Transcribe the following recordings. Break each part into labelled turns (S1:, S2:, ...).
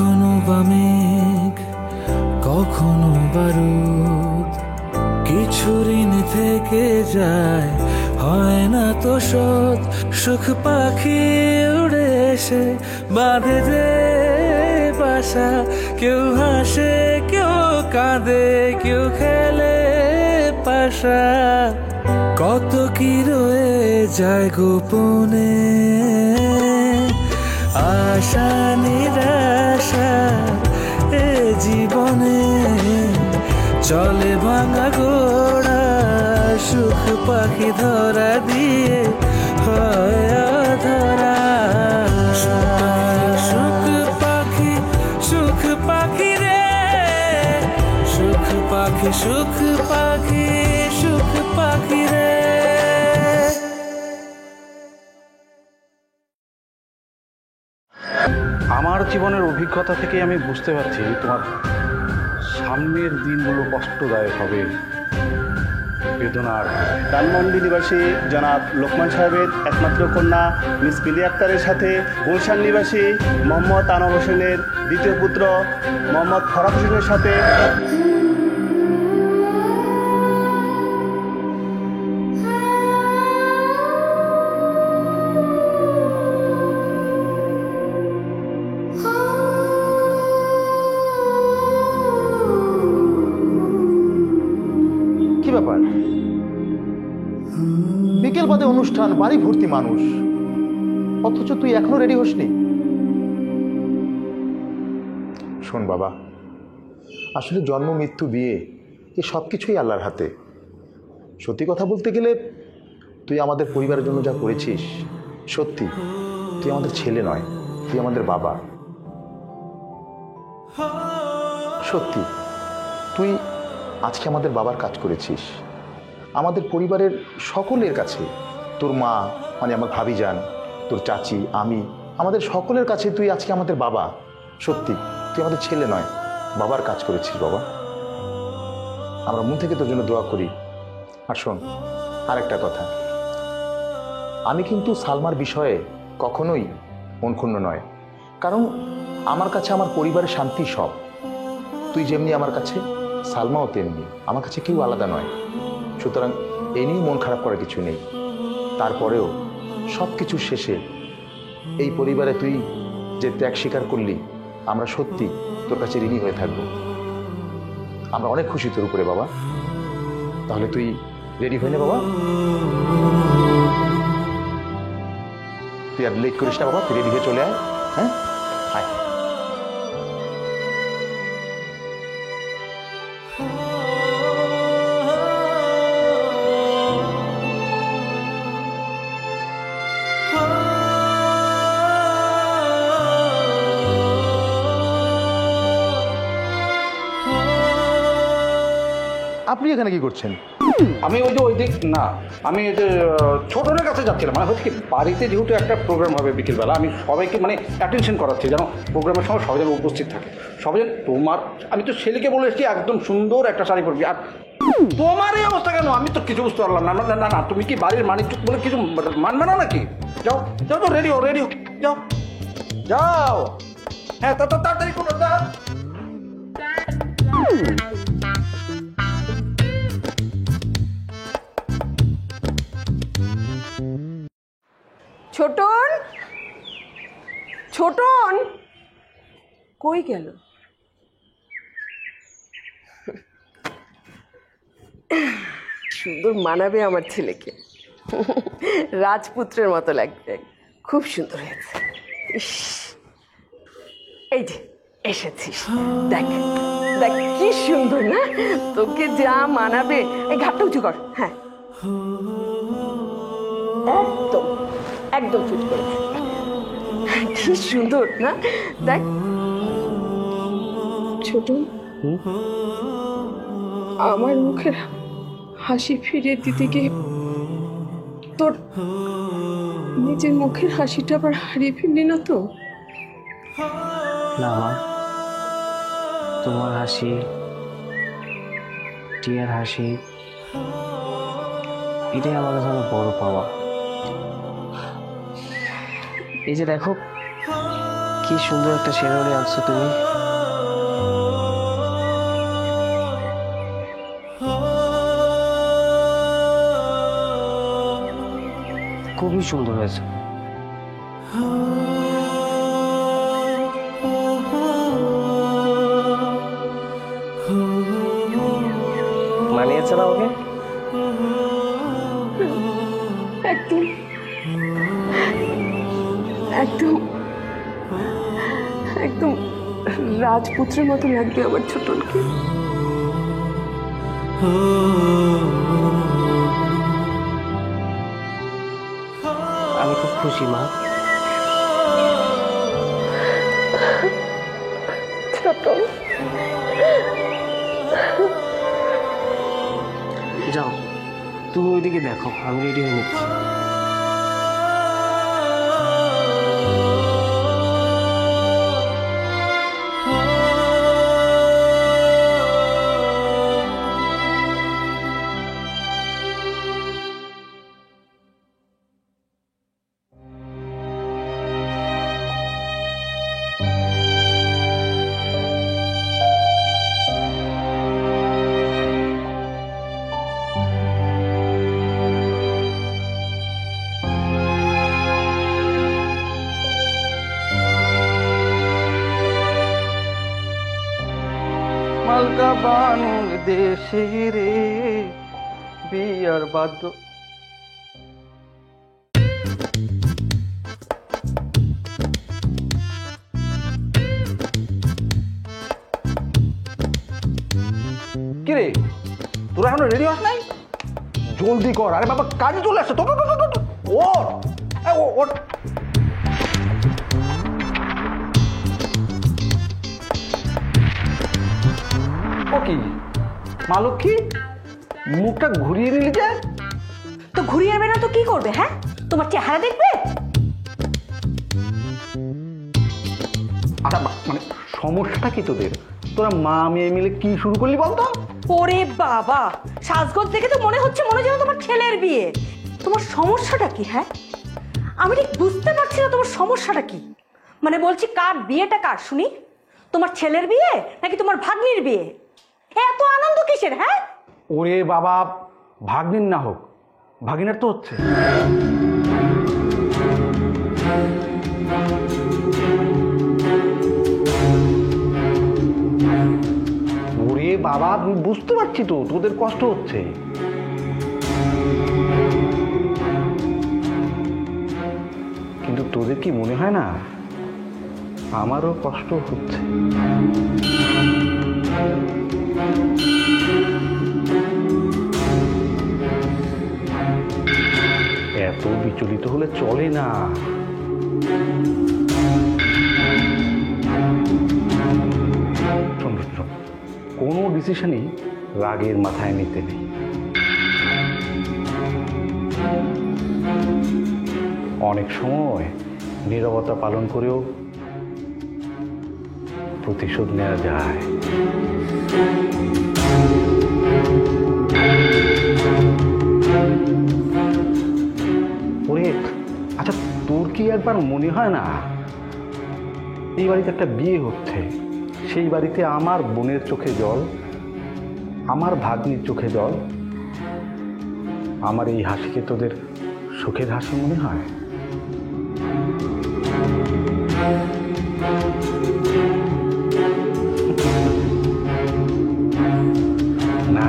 S1: কখনো বা মেঘ, কখনো বারুদ, কিছু ঋণ থেকে যায়, হয় না তো শোধ। সুখ পাখি উড়ে এসে বাঁধে যে বাসা, কেউ হাসে কেউ কাঁদে কেউ খেলে পাশা। কত কি রয়ে যায় গোপনে, আশা নিরাশা এ জীবনে। চলে ভাঙা ঘোড়া, সুখ পাখি ধরা দিয়ে হয় ধরা। সুখ পাখি সুখ পাখি রে, সুখ পাখি সুখ পাখি সুখ পাখি রে।
S2: আমার জীবনের অভিজ্ঞতা থেকে আমি বুঝতে পারছি তোমার সামনের দিনগুলো কষ্টদায়ক হবে, বেদনার।
S3: ধানমন্ডি নিবাসী জনাব লোকমান সাহেবের একমাত্র কন্যা মিস পিলি আক্তারের সাথে গুলশান নিবাসী মোহাম্মদ আনোয়ার হোসেনের দ্বিতীয় পুত্র মোহাম্মদ ফরাদ হোসেনের সাথে
S4: কি ব্যাপার? বিকেল বাদে অনুষ্ঠান, বাড়ি ভর্তি মানুষ, অথচ তুই এখনো রেডি হসনি। শোন বাবা, আসলে জন্ম মৃত্যু বিয়ে এ সব কিছুই আল্লাহর হাতে। সত্যি কথা বলতে গেলে তুই আমাদের পরিবারের জন্য যা করেছিস, সত্যি তুই আমাদের ছেলে নয়, তুই আমাদের বাবা। সত্যি তুই আজকে আমাদের বাবার কাজ করেছিস। আমাদের পরিবারের সকলের কাছে, তোর মা মানে আমার ভাবিজান, তোর চাচি, আমি, আমাদের সকলের কাছে তুই আজকে আমাদের বাবা। সত্যি তুই আমাদের ছেলে নয়, বাবার কাজ করেছিস বাবা। আমরা মন থেকে তোর জন্য দোয়া করি। আর শোন, আরেকটা কথা, আমি কিন্তু সালমার বিষয়ে কখনোই মনক্ষুণ্ণ নয়, কারণ আমার কাছে আমার পরিবারের শান্তি সব। তুই যেমনি আমার কাছে, সালমাও তেমনি আমার কাছে, কেউ আলাদা নয়। সুতরাং এ নিয়ে মন খারাপ করার কিছু নেই। তারপরেও সব কিছু শেষে এই পরিবারে তুই যে ত্যাগ স্বীকার করলি, আমরা সত্যি তোর কাছে ঋণী হয়ে থাকব। আমরা অনেক খুশি তোর উপরে বাবা। তাহলে তুই রেডি হয়ে নে বাবা। তুই আর লেট করিস না বাবা, তুই রেডি হয়ে চলে আয়। হ্যাঁ, আয়। আপনি এখানে কি করছেন?
S2: আমি ওই যে ওই দিক না, আমি ওই যে ছোটনের কাছে যাচ্ছিলাম। মানে হচ্ছে কি, বাড়িতে যেহেতু একটা প্রোগ্রাম হবে বিকেলবেলা, আমি সবাইকে মানে অ্যাটেনশন করাচ্ছি যেন প্রোগ্রামের সময় সবাই যেন উপস্থিত থাকে। সবাই যেন তোমার, আমি তো ছেলেকে বলে এসেছি একদম সুন্দর একটা শাড়ি পরবি, আর তোমার এই অবস্থা কেন আমি তো কিছু বুঝতে পারলাম না। না না না, তুমি কি বাড়ির মানিক বলে কিছু মানবে না নাকি? যাও যাও তো, রেডি হো রেডি হো, যাও যাও। হ্যাঁ, তো তাড়াতাড়ি করো, যাও।
S5: ছোটন, ছোটন কই গেল? সুন্দর মানাবে আমার ছেলেকে, রাজপুত্রের মতো লাগবে, খুব সুন্দর হয়েছে। ইস, এই যে এসেছিস, দেখ দেখ কি সুন্দর না, তোকে যা মানাবে। এই ঘাটটা উঁচু কর। হ্যাঁ, একদম একদম ফিট করেছে, কি সুন্দর না। দেখ ছোট, আমার মুখের হাসি ফিরিয়ে দিতে গিয়ে তোর নিজের মুখের হাসিটা আবার হারিয়ে ফেললি না তো?
S6: না মা, তোমার হাসি, টিয়ার হাসি, এটাই আমার কাছে অনেক বড় পাওয়া। এই যে দেখো কি কি সুন্দর একটা শেরওয়ানি আনছো তুমি। খুবই সুন্দর হয়েছে। মানিয়েছে না ওকে?
S5: একদম একদম একদম রাজপুত্রের মতো লাগবে আমার ছোটনকে।
S6: আমি খুব খুশি মা।
S5: ছোটন,
S6: যাও তুমি ওইদিকে দেখো, আমি রেডি হয়ে নিচ্ছি।
S2: মালকা বাংলাদেশে রে বিয়ার বাদ্য। কিরে তোরা এখনো রেডি হস নাই? জলদি কর, আরে বাবা কাজে চলে আসছে তো। ওঠ ওঠ। ও কি মা লক্ষ্মী, মুখটা ঘুরিয়ে নিলি যে?
S7: তো ঘুরিয়ে নেবে না তো কি করবে? হ্যাঁ, তোমার চেহারা দেখবে?
S2: আচ্ছা মানে সমস্যাটা কি তোদের? তোরা মা মেয়ে মিলে কি শুরু করলি বলতো?
S7: ওরে বাবা, সাজগোজ দেখে তো মনে হচ্ছে মনে যেন তোমার ছেলের বিয়ে। তোমার সমস্যাটা কি? হ্যাঁ, আমি ঠিক বুঝতে পারছি না তোমার সমস্যাটা কি। মানে বলছি কার বিয়েটা কার শুনি? তোমার ছেলের বিয়ে নাকি তোমার ভাগ্নির বিয়ে? এত আনন্দ কিসের? হ্যাঁ,
S2: ওরে বাবা, ভাগ্নির না হোক, ভাগিনার তো হচ্ছে। ওরে বাবা, বুঝতে পারছি তো তোদের কষ্ট হচ্ছে, কিন্তু তোদের কি মনে হয় না আমারও কষ্ট হচ্ছে? এত বিচলিত হলে চলে না। শোন, কোনো ডিসিশনই রাগের মাথায় নিতে নেই। অনেক সময় নীরবতা পালন করেও প্রতিশোধ নেওয়া যায়। ওরে আচ্ছা, তোর কি একবার মনে হয় না এই বাড়িতে একটা বিয়ে হচ্ছে, সেই বাড়িতে আমার বোনের চোখে জল, আমার ভাগ্নির চোখে জল, আমার এই হাসিকে তোদের সুখের হাসি মনে হয়? না,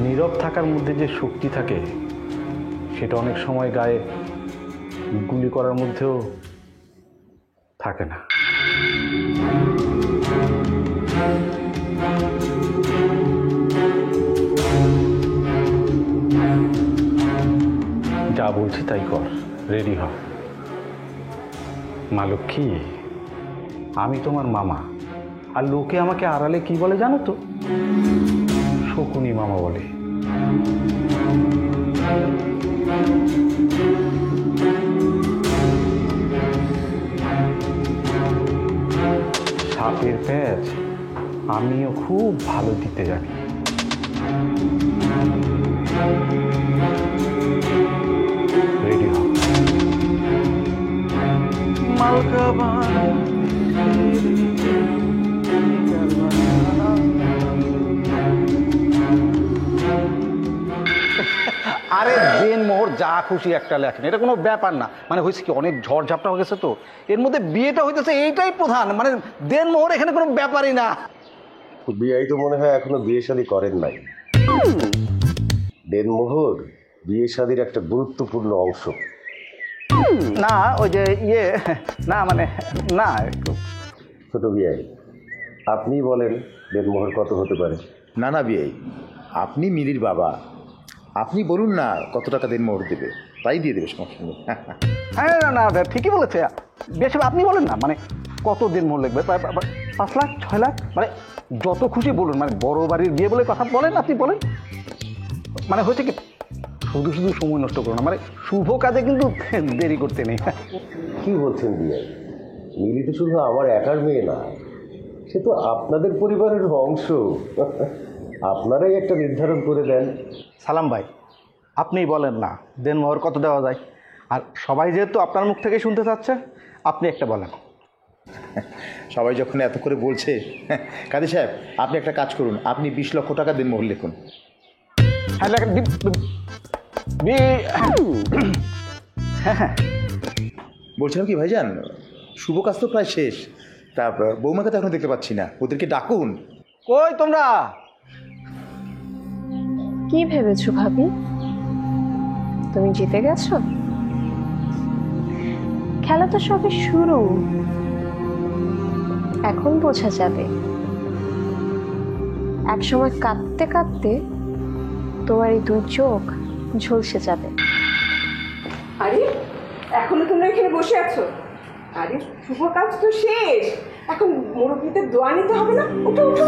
S2: নীরব থাকার মধ্যে যে শক্তি থাকে সেটা অনেক সময় গায়ে গুলি করার মধ্যেও থাকে না। যা বলছি তাই কর, রেডি হ। মা লক্ষ্মী, আমি তোমার মামা, আর লোকে আমাকে আড়ালে কি বলে জানো তো? শকুনি মামা বলে। সাপের প্যাচ আমিও খুব ভালো দিতে জানি। রেডি হ। আরে দেনমোহর যা খুশি একটা লেখেন, এটা কোনো ব্যাপার না। মানে হয়েছে কি, অনেক ঝড়ঝাপটা হয়ে গেছে তো, এর মধ্যে বিয়েটা হইতেছে এইটাই প্রধান। মানে দেনমোহর এখানে কোনো ব্যাপারই না।
S8: বিয়াই তো মনে হয় এখনো বিয়ে শাদী করেন নাই। দেনমোহর বিয়ে শাদীর একটা গুরুত্বপূর্ণ অংশ।
S2: না ওই যে না মানে না।
S8: ছোট বিয়াই, আপনি বলেন দেনমোহর কত হতে পারে?
S4: না না বিয়ে, আপনি মিলির বাবা, আপনি বলুন না কত টাকা দেনমোহর দেবে, তাই দিয়ে দেবে, সমস্যা নেই।
S2: হ্যাঁ না না ঠিকই বলেছে। বেশি আপনি বলেন না, মানে কত দেনমোহর লাগবে? 5 লাখ 6 লাখ, মানে যত খুশি বলুন। মানে বড় বাড়ির বিয়ে বলে কথা বলেন, আপনি বলেন। মানে হয়েছে কি, শুধু শুধু সময় নষ্ট করো না, মানে শুভ কাজে কিন্তু দেরি করতে নেই।
S8: কি বলছেন বিয়াই? মিলি তো শুধু আমার একার মেয়ে না, সে তো আপনাদের পরিবারের অংশ। আপনারাই একটা নির্ধারণ করে দেন।
S2: সালাম ভাই, আপনিই বলেন না দেনমোহর কত দেওয়া যায়। আর সবাই যেহেতু আপনার মুখ থেকে শুনতে চাচ্ছে, আপনি একটা বলেন।
S4: সবাই যখন এত করে বলছে, কাজী সাহেব আপনি একটা কাজ করুন, আপনি 20 লক্ষ টাকা দেনমোহর লিখুন।
S2: হ্যাঁ লেখেন।
S4: বলছিলাম কি ভাইজান, শুভ কাজ তো প্রায় শেষ, তা বৌমাকে তো এখনো দেখতে পাচ্ছি না, ওদেরকে ডাকুন।
S2: কই তোমরা?
S9: কি ভেবেছো ভাবি, তুমি জিতে গেছো? খেলা তো সবে শুরু, এখন বোঝা যাবে। একসময় কাঁদতে কাঁদতে তোমার এই 2 চোখ ঝলসে যাবে।
S5: আরে এখনো তোমরা এখানে বসে আছো? আরে শুভ কাজ তো শেষ, এখন মুরব্বিদের দোয়া নিতে হবে না? উঠো উঠো।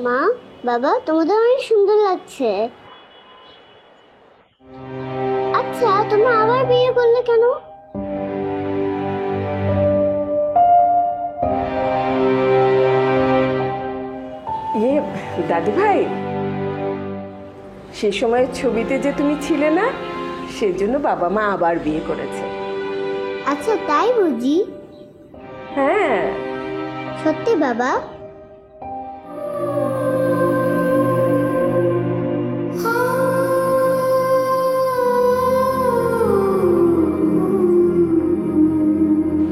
S10: মা, বাবা, তোমাদের অনেক সুন্দর লাগছে। আচ্ছা, তোমরা আবার বিয়ে করলে কেন?
S5: দাদি ভাই, সে সময়ের ছবিতে যে তুমি ছিলে না, সেজন্য বাবা মা আবার বিয়ে করেছে।
S10: আচ্ছা, তাই বুঝি?
S5: হ্যাঁ
S10: সত্যি বাবা?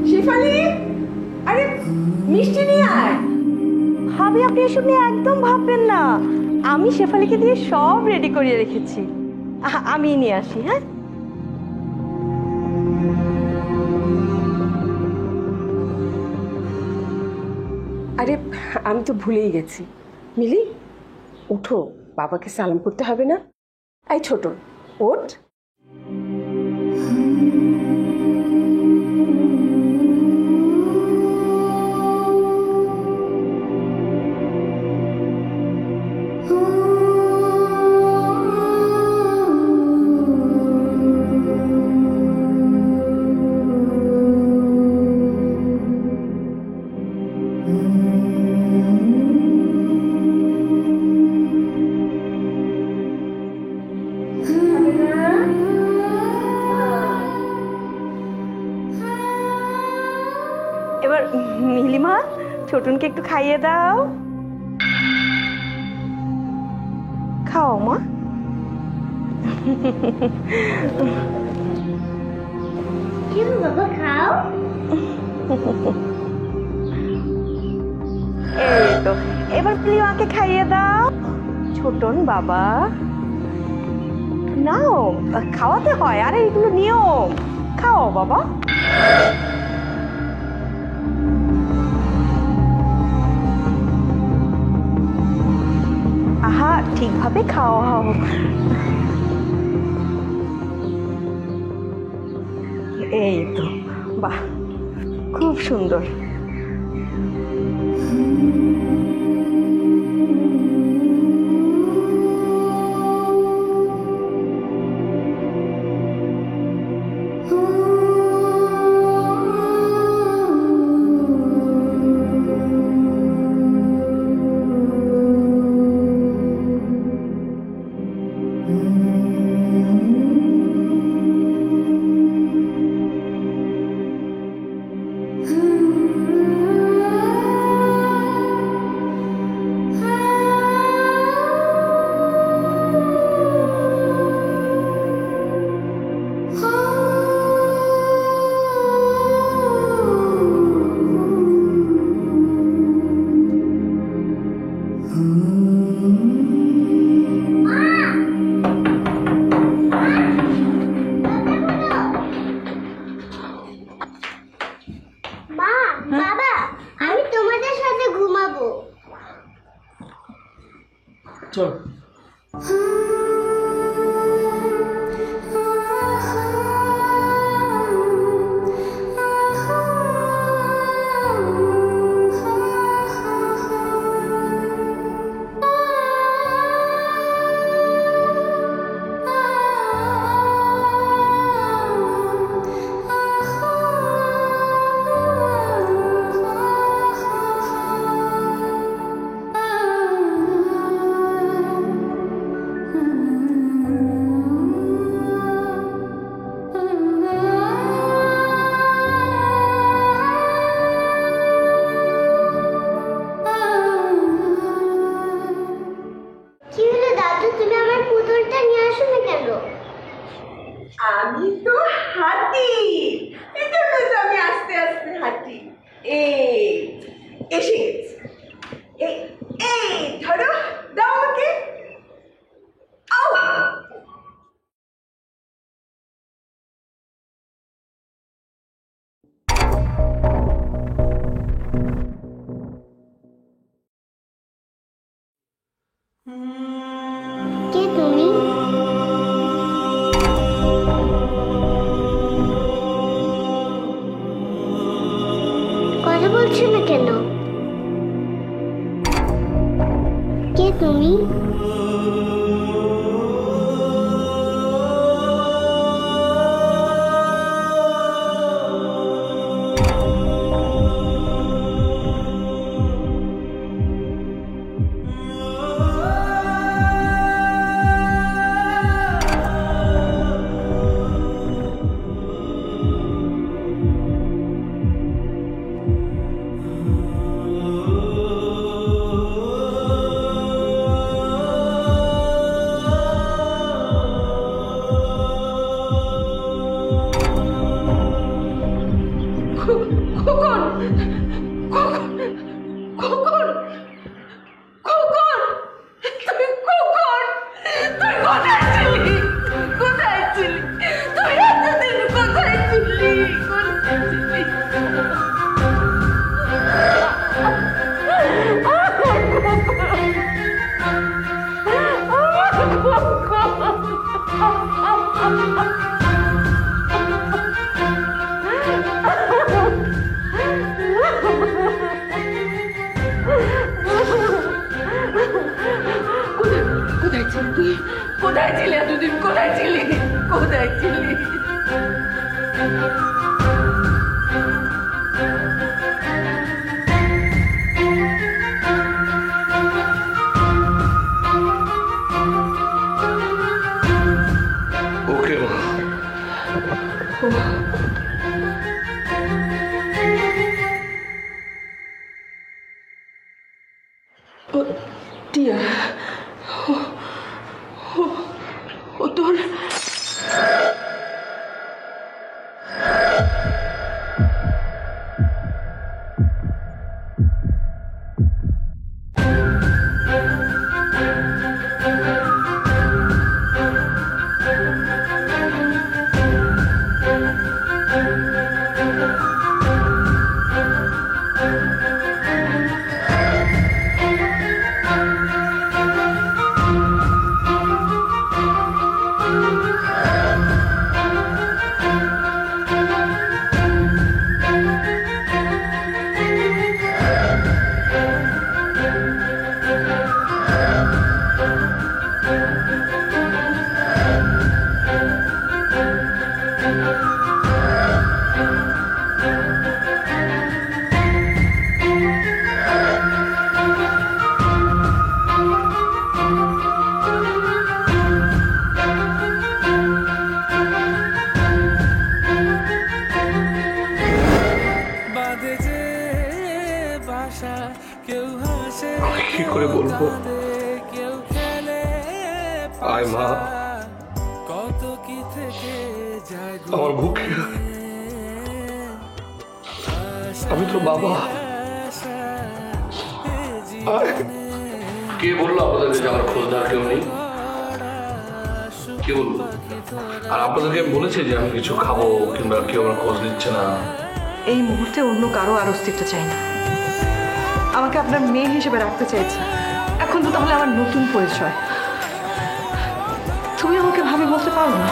S5: শেফালি, আরে মিষ্টি নিয়ে আয়।
S7: ভাবি, আপনি এসব নিয়ে একদম ভাববেন না, আমি শেফালিকে দিয়ে সব রেডি করিয়ে রেখেছি। আমি নিয়ে আসি। হ্যাঁ,
S5: আরে আমি তো ভুলেই গেছি। মিলি, উঠো, বাবাকে সালাম করতে হবে না? এই ছোট, ওঠ।
S7: এবার নীলিমা, ছোটনকে একটু খাইয়ে দাও। খাও মা।
S10: কেন বাবা, খাও।
S7: এই তো, এবার প্রিয়াকে খাইয়ে দাও। ছোটন বাবা, নাও, খাওয়াতে হয়, আরে এগুলো নিয়ম। খাও বাবা। আহা ঠিকভাবে খাওয়াও। এই তো, বাহ, খুব সুন্দর।
S10: মা, বাবা, আমি তোমাদের সাথে ঘুমাবো।
S6: চল।
S10: কি হলো দাদু, তুমি আমার পুতুলটা নিয়ে আসো না কেন?
S5: আমি তো হাঁটি, এটা তো আমি আস্তে আস্তে হাঁটি। এই এসে গেছে। এই এই ধরো, দাও আমাকে। আউ!
S10: কে তুমি? কথা বলছো না কেন? কে তুমি?
S5: কোথায় ছিলি তুই? কোথায় ছিলি এতদিন? কোথায় ছিলি? কোথায় ছিলি?
S2: ওকে মা,
S5: টিয়া, ও তোর
S11: করে বলবো? আয় মা, আমার বুকে আমি তোর বাবা। কে বললো আপনাদেরকে যে আমার খোঁজদার কেউ নেই? কে বললো? আর আপনাদেরকে বলেছে যে আমি কিছু খাবো কিংবা কেউ আমার খোঁজ নিচ্ছে না?
S12: এই মুহূর্তে অন্য কারো আর অস্তিত্ব চাই না। আমাকে আপনার মেয়ে হিসেবে রাখতে চাইছে। এখন তো তাহলে আমার নতুন পরিচয়। তুমি আমাকে ভাবি বলতে পারো না?